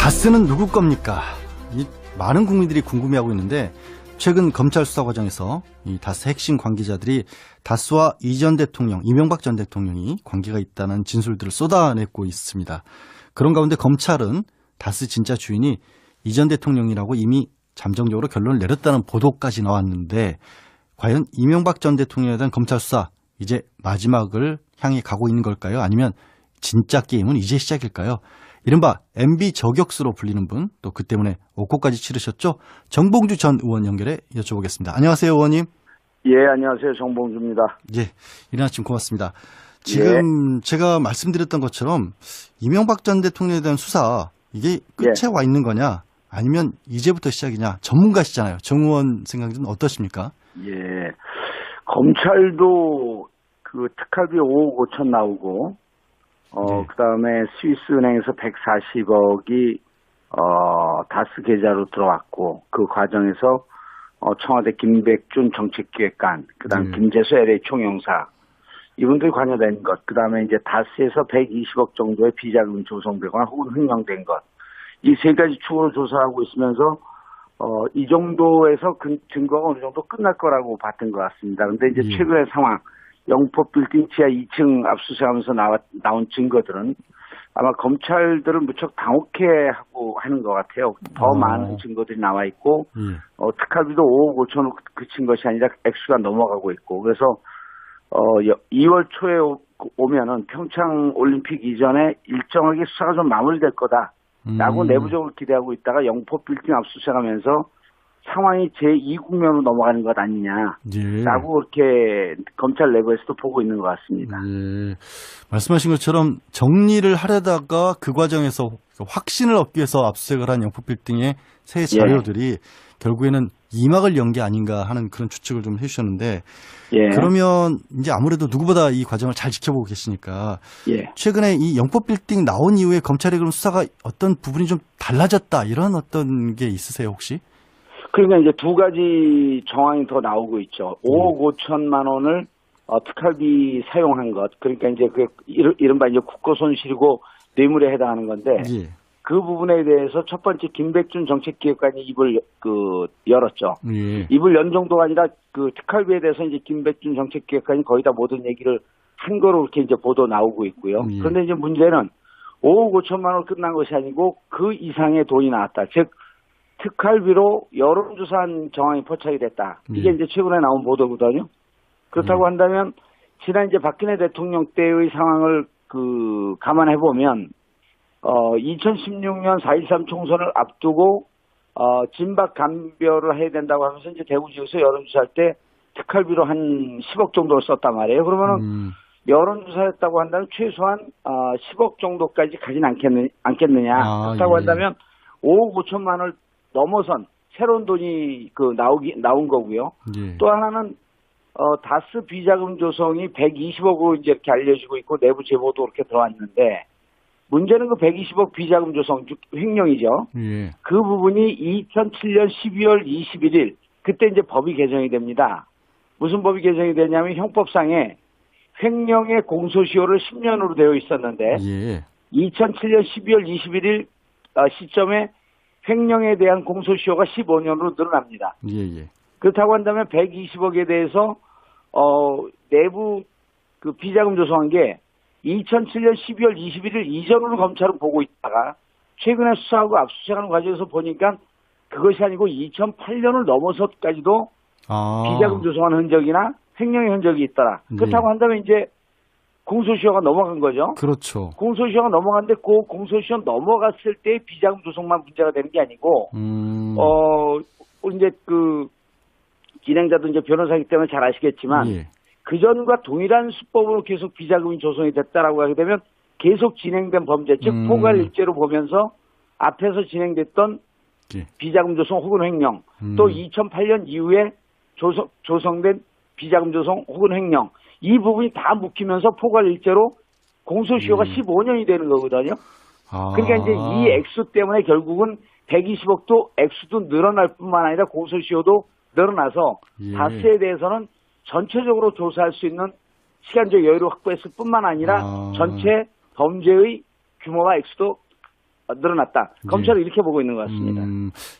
다스는 누구 겁니까? 많은 국민들이 궁금해하고 있는데 최근 검찰 수사 과정에서 이 다스 핵심 관계자들이 다스와 이전 대통령, 이명박 전 대통령이 관계가 있다는 진술들을 쏟아내고 있습니다. 그런 가운데 검찰은 다스 진짜 주인이 이전 대통령이라고 이미 잠정적으로 결론을 내렸다는 보도까지 나왔는데 과연 이명박 전 대통령에 대한 검찰 수사 이제 마지막을 향해 가고 있는 걸까요? 아니면 진짜 게임은 이제 시작일까요? 이른바 MB 저격수로 불리는 분, 또 그 때문에 옥고까지 치르셨죠? 정봉주 전 의원 연결해 여쭤보겠습니다. 안녕하세요, 의원님. 예, 안녕하세요. 정봉주입니다. 예, 이른 아침 고맙습니다. 지금 제가 말씀드렸던 것처럼 이명박 전 대통령에 대한 수사, 이게 끝에 와 있는 거냐, 아니면 이제부터 시작이냐, 전문가시잖아요. 정 의원 생각은 어떠십니까? 예, 검찰도 그 특활비 5억 5천 나오고, 그 다음에 스위스은행에서 140억이, 다스 계좌로 들어왔고, 그 과정에서, 청와대 김백준 정책기획관, 그 다음 김재수 LA 총영사, 이분들이 관여된 것, 그 다음에 이제 다스에서 120억 정도의 비자금 조성되거나 혹은 횡령된 것, 이 세 가지 축으로 조사하고 있으면서, 이 정도에서 증거가 어느 정도 끝날 거라고 봤던 것 같습니다. 근데 이제 최근의 상황, 영포 빌딩 지하 2층 압수수색하면서 나온 증거들은 아마 검찰들은 무척 당혹해하고 하는 것 같아요. 더 많은 증거들이 나와 있고 특활비도 5억 5천을 그친 것이 아니라 액수가 넘어가고 있고 그래서 2월 초에 오면은 평창 올림픽 이전에 일정하게 수사가 좀 마무리될 거다라고 내부적으로 기대하고 있다가 영포 빌딩 압수수색하면서 상황이 제2국면으로 넘어가는 것 아니냐라고 그렇게 검찰 내부에서도 보고 있는 것 같습니다. 예. 말씀하신 것처럼 정리를 하려다가 그 과정에서 확신을 얻기 위해서 압수수색을 한 영포빌딩의 새 자료들이 결국에는 이막을 연 게 아닌가 하는 그런 추측을 좀 해주셨는데 그러면 이제 아무래도 누구보다 이 과정을 잘 지켜보고 계시니까 최근에 이 영포빌딩 나온 이후에 검찰의 그런 수사가 어떤 부분이 좀 달라졌다 이런 어떤 게 있으세요 혹시? 그러니까 이제 두 가지 정황이 더 나오고 있죠. 5억 5천만 원을 특활비 사용한 것. 그러니까 이제 그 이른바 이제 국고 손실이고 뇌물에 해당하는 건데 그 부분에 대해서 첫 번째 김백준 정책기획관이 입을 열었죠. 입을 연 정도가 아니라 그 특활비에 대해서 이제 김백준 정책기획관이 거의 다 모든 얘기를 한 거로 이렇게 이제 보도 나오고 있고요. 그런데 이제 문제는 5억 5천만 원 끝난 것이 아니고 그 이상의 돈이 나왔다. 즉 특활비로 여론조사한 정황이 포착이 됐다. 이게 이제 최근에 나온 보도거든요. 그렇다고 한다면 지난 이제 박근혜 대통령 때의 상황을 감안해 보면 2016년 4.13 총선을 앞두고 진박 감별을 해야 된다고 하면서 이제 대구 지역에서 여론조사할 때 특활비로 한 10억 정도를 썼단 말이에요. 그러면은 여론조사했다고 한다면 최소한 10억 정도까지 가진 않겠느냐. 그렇다고 한다면 5억 5천만 원을 넘어선 새로운 돈이 나온 거고요. 또 하나는 다스 비자금 조성이 120억으로 이제 이렇게 알려지고 있고 내부 제보도 그렇게 들어왔는데 문제는 그 120억 비자금 조성 횡령이죠. 그 부분이 2007년 12월 21일 그때 이제 법이 개정이 됩니다. 무슨 법이 개정이 되냐면 형법상에 횡령의 공소시효를 10년으로 되어 있었는데 2007년 12월 21일 시점에 횡령에 대한 공소시효가 15년으로 늘어납니다. 그렇다고 한다면 120억에 대해서 내부 그 비자금 조성한 게 2007년 12월 21일 이전으로 검찰은 보고 있다가 최근에 수사하고 압수수색하는 과정에서 보니까 그것이 아니고 2008년을 넘어서까지도 비자금 조성한 흔적이나 횡령의 흔적이 있더라. 그렇다고 한다면 이제 공소시효가 넘어간 거죠. 그렇죠. 공소시효가 넘어갔는데 그 공소시효 넘어갔을 때 비자금 조성만 문제가 되는 게 아니고 이제 진행자도 이제 변호사이기 때문에 잘 아시겠지만 그전과 동일한 수법으로 계속 비자금이 조성이 됐다라고 하게 되면 계속 진행된 범죄, 즉 포괄일죄로 보면서 앞에서 진행됐던 비자금 조성 혹은 횡령, 또 2008년 이후에 조성된 비자금 조성 혹은 횡령, 이 부분이 다 묶이면서 포괄일죄로 공소시효가 15년이 되는 거거든요. 그러니까 이제 이 액수 때문에 결국은 120억도 액수도 늘어날 뿐만 아니라 공소시효도 늘어나서 다스에 대해서는 전체적으로 조사할 수 있는 시간적 여유를 확보했을 뿐만 아니라 전체 범죄의 규모와 액수도 늘어났다. 검찰은 이렇게 보고 있는 것 같습니다.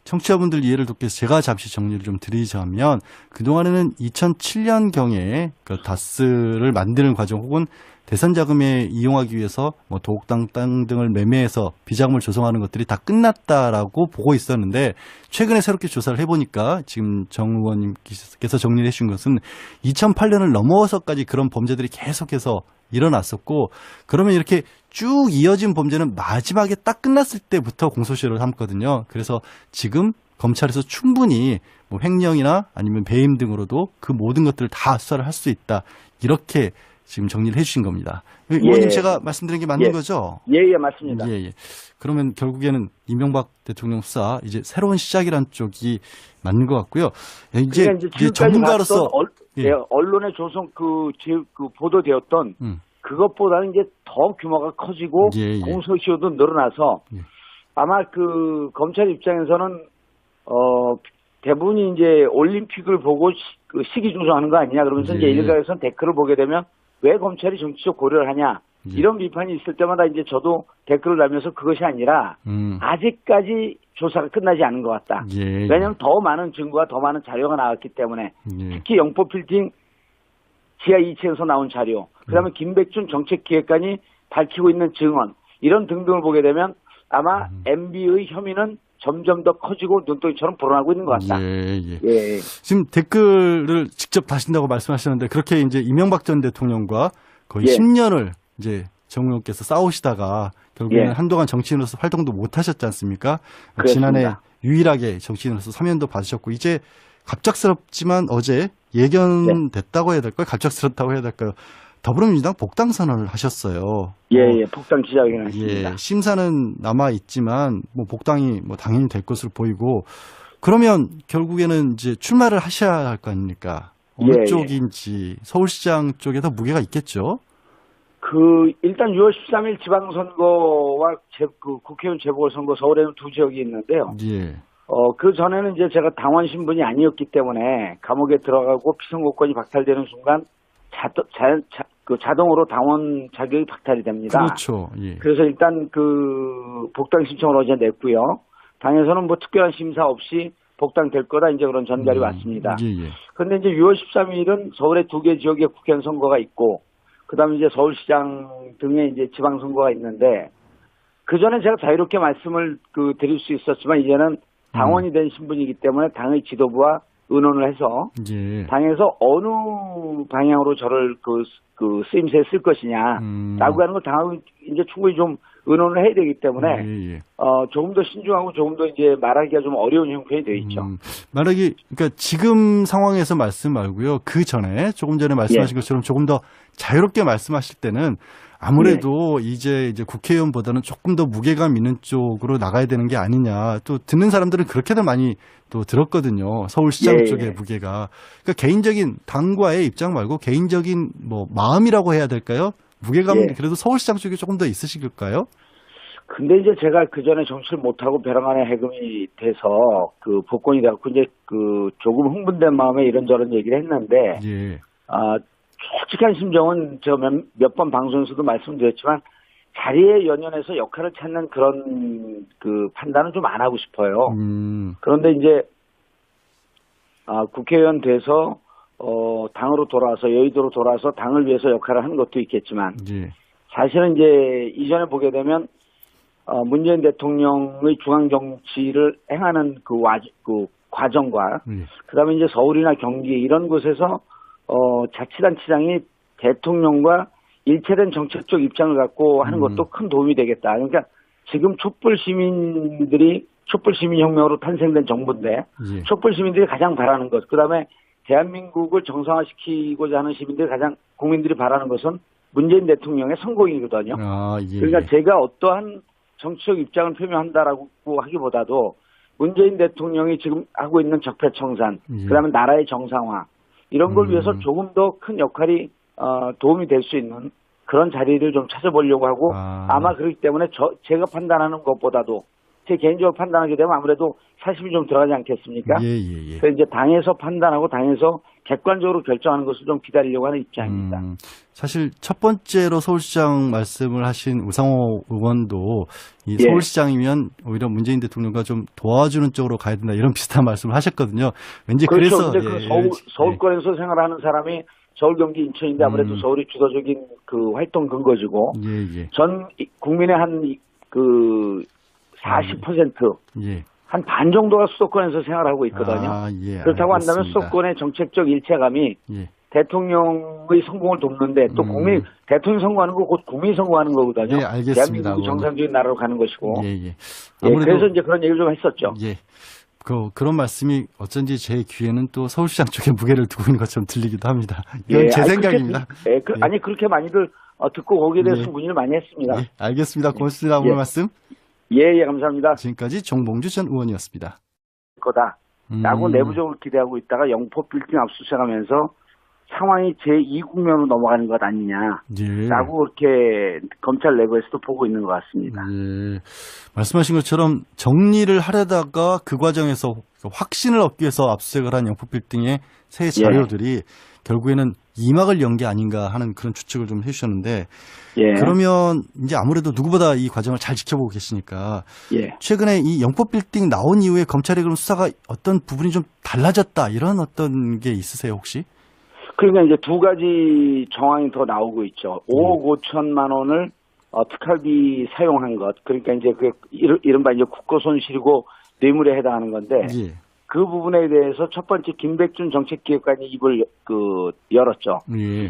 청취자분들 이해를 돕기 위해서 제가 잠시 정리를 좀 드리자면 그동안에는 2007년경에 그 다스를 만드는 과정 혹은 대선 자금에 이용하기 위해서 뭐 도곡당 땅 등을 매매해서 비자금을 조성하는 것들이 다 끝났다라고 보고 있었는데 최근에 새롭게 조사를 해보니까 지금 정 의원님께서 정리를 해주신 것은 2008년을 넘어서까지 그런 범죄들이 계속해서 일어났었고 그러면 이렇게 쭉 이어진 범죄는 마지막에 딱 끝났을 때부터 공소시효를 삼거든요. 그래서 지금 검찰에서 충분히 뭐 횡령이나 아니면 배임 등으로도 그 모든 것들을 다 수사를 할 수 있다. 이렇게 지금 정리를 해주신 겁니다. 의원님 제가 말씀드린 게 맞는 거죠? 예, 맞습니다. 예. 그러면 결국에는 이명박 대통령 수사 이제 새로운 시작이란 쪽이 맞는 것 같고요. 이제 전문가로서 언론에 조선 그 보도되었던 그것보다는 이제 더 규모가 커지고 공소시효도 늘어나서 아마 그 검찰 입장에서는 대부분이 이제 올림픽을 보고 시기 조정하는 거 아니냐 그러면서 이제 일각에서는 댓글을 보게 되면 왜 검찰이 정치적 고려를 하냐 이런 비판이 있을 때마다 이제 저도 댓글을 달면서 그것이 아니라 아직까지 조사가 끝나지 않은 것 같다. 왜냐하면 더 많은 증거와 더 많은 자료가 나왔기 때문에 특히 영포 빌딩 지하 2층에서 나온 자료 그다음에 김백준 정책기획관이 밝히고 있는 증언 이런 등등을 보게 되면 아마 MB의 혐의는 점점 더 커지고 눈덩이처럼 불어나고 있는 것 같다. 지금 댓글을 직접 다신다고 말씀하셨는데 그렇게 이제 이명박 전 대통령과 거의 10년을 이제 정 의원께서 싸우시다가 결국에는 한동안 정치인으로서 활동도 못 하셨지 않습니까? 그렇습니다. 지난해 유일하게 정치인으로서 사면도 받으셨고 이제 갑작스럽지만 어제 예견됐다고 해야 될까요? 갑작스럽다고 해야 될까요? 더불어민주당 복당 선언을 하셨어요. 복당 기자회견을 했습니다. 심사는 남아 있지만 뭐 복당이 뭐 당연히 될 것으로 보이고 그러면 결국에는 이제 출마를 하셔야 할 거 아닙니까? 어느 쪽인지 서울시장 쪽에서 무게가 있겠죠. 일단 6월 13일 지방선거와 국회의원 재보궐선거 서울에는 두 지역이 있는데요. 그 전에는 이제 제가 당원 신분이 아니었기 때문에 감옥에 들어가고 피선거권이 박탈되는 순간 자동으로 당원 자격이 박탈이 됩니다. 그렇죠. 그래서 일단 복당 신청을 어제 냈고요. 당에서는 뭐 특별한 심사 없이 복당될 거다 이제 그런 전달이 왔습니다. 그런데 이제 6월 13일은 서울의 두 개 지역에 국회의원 선거가 있고, 그다음에 이제 서울시장 등의 이제 지방선거가 있는데, 그 전에 제가 자유롭게 말씀을 드릴 수 있었지만 이제는 당원이 된 신분이기 때문에 당의 지도부와 의논을 해서 당에서 어느 방향으로 저를 쓰임새에 쓸 것이냐라고 하는 걸 당하고 이제 충분히 좀 의논을 해야 되기 때문에 조금 더 신중하고 조금 더 이제 말하기가 좀 어려운 형편이 되어 있죠. 그러니까 지금 상황에서 말씀 말고요. 그 전에 조금 전에 말씀하신 것처럼 조금 더 자유롭게 말씀하실 때는 아무래도 이제 국회의원보다는 조금 더 무게감 있는 쪽으로 나가야 되는 게 아니냐. 또 듣는 사람들은 그렇게도 많이 또 들었거든요. 서울시장 쪽의 무게가. 그러니까 개인적인 당과의 입장 말고 개인적인 뭐 마음이라고 해야 될까요? 무게감은 그래도 서울시장 쪽이 조금 더 있으실까요? 근데 이제 제가 그 전에 정치를 못하고 벼랑간에 해금이 돼서 복권이 돼갖고 이제 조금 흥분된 마음에 이런저런 얘기를 했는데, 솔직한 심정은 제가 몇 번 방송에서도 말씀드렸지만 자리에 연연해서 역할을 찾는 그런 판단은 좀 안 하고 싶어요. 그런데 이제 국회의원 돼서 당으로 돌아와서 여의도로 돌아와서 당을 위해서 역할을 하는 것도 있겠지만 사실은 이제 이전에 보게 되면 문재인 대통령의 중앙 정치를 행하는 과정과 그다음에 이제 서울이나 경기 이런 곳에서 자치단체장이 대통령과 일체된 정책적 입장을 갖고 하는 것도 큰 도움이 되겠다. 그러니까 지금 촛불시민혁명으로 탄생된 정부인데 촛불시민들이 가장 바라는 것, 그다음에 대한민국을 정상화시키고자 하는 국민들이 바라는 것은 문재인 대통령의 성공이거든요. 그러니까 제가 어떠한 정치적 입장을 표명한다라고 하기보다도 문재인 대통령이 지금 하고 있는 적폐청산, 그다음에 나라의 정상화 이런 걸 위해서 조금 더 큰 역할이 도움이 될 수 있는 그런 자리를 좀 찾아보려고 하고 아마 그렇기 때문에 제가 판단하는 것보다도 제 개인적으로 판단하게 되면 아무래도 사심이 좀 들어가지 않겠습니까? 예. 그래서 이제 당에서 판단하고 당에서 객관적으로 결정하는 것을 좀 기다리려고 하는 입장입니다. 사실 첫 번째로 서울시장 말씀을 하신 우상호 의원도 이 예. 서울시장이면 오히려 문재인 대통령과 좀 도와주는 쪽으로 가야 된다 이런 비슷한 말씀을 하셨거든요. 왠지 그렇죠. 그래서 근데 그 서울권에서 생활하는 사람이 서울, 경기, 인천인데 아무래도 서울이 주도적인 그 활동 근거지고 전 국민의 한 그 40% 예. 한 반 정도가 수도권에서 생활하고 있거든요. 그렇다고 한다면 수도권의 정책적 일체감이 대통령의 성공을 돕는데 또 대통령 선거하는 거 곧 국민이 선거하는 거거든요. 예, 알겠습니다. 대한민국이 정상적인 나라로 가는 것이고. 아무래도 그래서 이제 그런 얘기를 좀 했었죠. 그런 말씀이 어쩐지 제 귀에는 또 서울시장 쪽에 무게를 두고 있는 것처럼 들리기도 합니다. 이건 제 생각입니다. 아니 그렇게 많이들 듣고 거기에 대해서 문의를 많이 했습니다. 알겠습니다. 고맙습니다. 오늘 말씀. 예, 감사합니다. 지금까지 정봉주 전 의원이었습니다. 라고 내부적으로 기대하고 있다가 영포 빌딩 압수수색하면서 상황이 제2국면으로 넘어가는 것 아니냐라고 그렇게 검찰 내부에서도 보고 있는 것 같습니다. 말씀하신 것처럼 정리를 하려다가 그 과정에서 확신을 얻기 위해서 압수수색을 한 영포 빌딩의 새 자료들이 결국에는 이막을 연 게 아닌가 하는 그런 추측을 좀 해주셨는데 그러면 이제 아무래도 누구보다 이 과정을 잘 지켜보고 계시니까 최근에 이 영포 빌딩 나온 이후에 검찰의 그런 수사가 어떤 부분이 좀 달라졌다 이런 어떤 게 있으세요 혹시? 그러니까 이제 두 가지 정황이 더 나오고 있죠. 5억 5천만 원을 특활비 사용한 것. 그러니까 이제 그 이른바 이제 국고 손실이고 뇌물에 해당하는 건데 그 부분에 대해서 첫 번째 김백준 정책기획관이 입을 열었죠.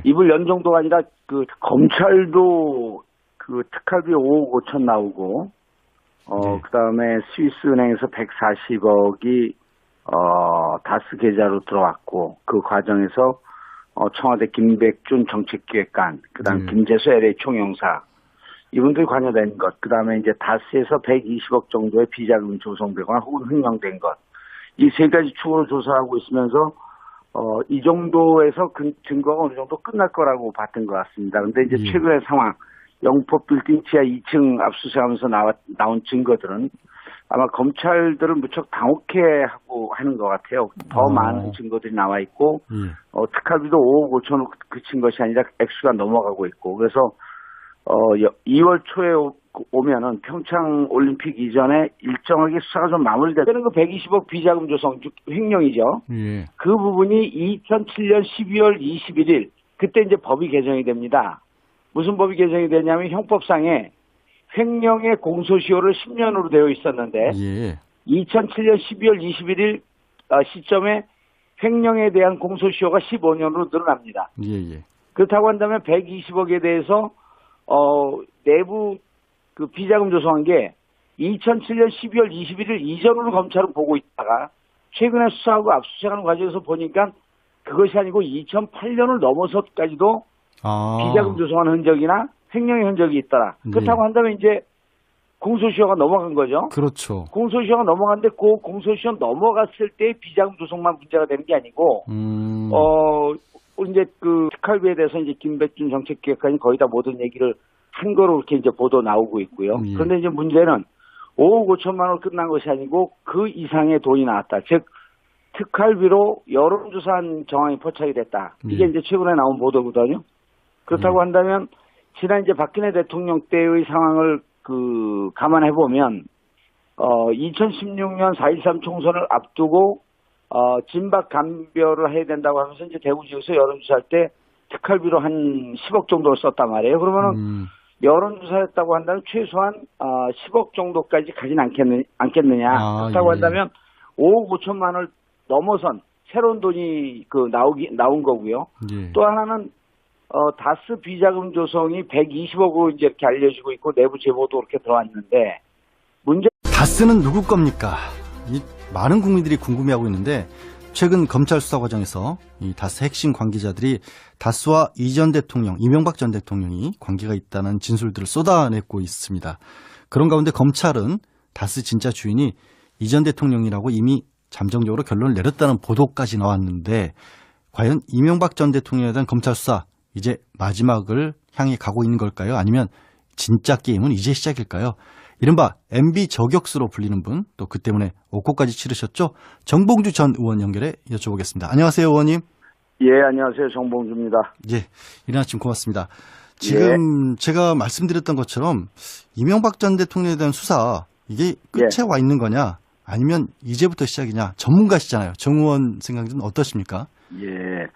입을 연 정도가 아니라 그 검찰도 그 특활비 5억 5천 나오고 그다음에 스위스은행에서 140억이 다스 계좌로 들어왔고 그 과정에서 청와대 김백준 정책기획관, 그다음 김재수 LA 총영사 이분들이 관여된 것, 그다음에 이제 다스에서 120억 정도의 비자금이 조성되거나 혹은 횡령된 것, 이 세 가지 축으로 조사하고 있으면서 이 정도에서 증거가 어느 정도 끝날 거라고 봤던 것 같습니다. 그런데 이제 최근의 상황, 영포 빌딩 지하 2층 압수수색하면서 나온 증거들은 아마 검찰들을 무척 당혹해 하고 하는 것 같아요. 더 많은 증거들이 나와 있고, 특활비도 5억 5천으로 그친 것이 아니라 액수가 넘어가고 있고, 그래서, 2월 초에 오면은 평창 올림픽 이전에 일정하게 수사가 좀 마무리되는 그 120억 비자금 조성, 즉 횡령이죠. 그 부분이 2007년 12월 21일, 그때 이제 법이 개정이 됩니다. 무슨 법이 개정이 되냐면 형법상에 횡령의 공소시효를 10년으로 되어 있었는데 2007년 12월 21일 시점에 횡령에 대한 공소시효가 15년으로 늘어납니다. 그렇다고 한다면 120억에 대해서 내부 그 비자금 조성한 게 2007년 12월 21일 이전으로 검찰은 보고 있다가 최근에 수사하고 압수수색하는 과정에서 보니까 그것이 아니고 2008년을 넘어서까지도 비자금 조성한 흔적이나 횡령의 흔적이 있더라. 그렇다고 한다면 이제 공소시효가 넘어간 거죠. 그렇죠. 공소시효가 넘어갔는데 그 공소시효 넘어갔을 때 비자금 조성만 문제가 되는 게 아니고 이제 그 특활비에 대해서 이제 김백준 정책기획관이 거의 다 모든 얘기를 한 거로 이렇게 이제 보도 나오고 있고요. 그런데 이제 문제는 5억 5천만 원 끝난 것이 아니고 그 이상의 돈이 나왔다. 즉 특활비로 여론조사한 정황이 포착이 됐다. 이게 이제 최근에 나온 보도거든요. 그렇다고 한다면 지난 이제 박근혜 대통령 때의 상황을 감안해 보면 2016년 4.13 총선을 앞두고 진박 감별을 해야 된다고 하면서 이제 대구 지역에서 여론조사할 때 특활비로 한 10억 정도를 썼단 말이에요. 그러면은 여론조사했다고 한다면 최소한 10억 정도까지 가진 않겠느냐. 그렇다고 한다면 5억 5천만 원을 넘어선 새로운 돈이 나온 거고요. 또 하나는 다스 비자금 조성이 120억으로 이제 이렇게 알려지고 있고 내부 제보도 그렇게 들어왔는데 다스는 누구 겁니까? 많은 국민들이 궁금해하고 있는데 최근 검찰 수사 과정에서 이 다스 핵심 관계자들이 다스와 이전 대통령, 이명박 전 대통령이 관계가 있다는 진술들을 쏟아내고 있습니다. 그런 가운데 검찰은 다스 진짜 주인이 이전 대통령이라고 이미 잠정적으로 결론을 내렸다는 보도까지 나왔는데 과연 이명박 전 대통령에 대한 검찰 수사 이제 마지막을 향해 가고 있는 걸까요? 아니면 진짜 게임은 이제 시작일까요? 이른바 MB 저격수로 불리는 분, 또 그 때문에 옥고까지 치르셨죠? 정봉주 전 의원 연결해 여쭤보겠습니다. 안녕하세요, 의원님. 예, 안녕하세요. 정봉주입니다. 예, 이른 아침 고맙습니다. 지금 제가 말씀드렸던 것처럼 이명박 전 대통령에 대한 수사, 이게 끝에 와 있는 거냐, 아니면 이제부터 시작이냐, 전문가시잖아요. 정 의원 생각은 어떠십니까? 예.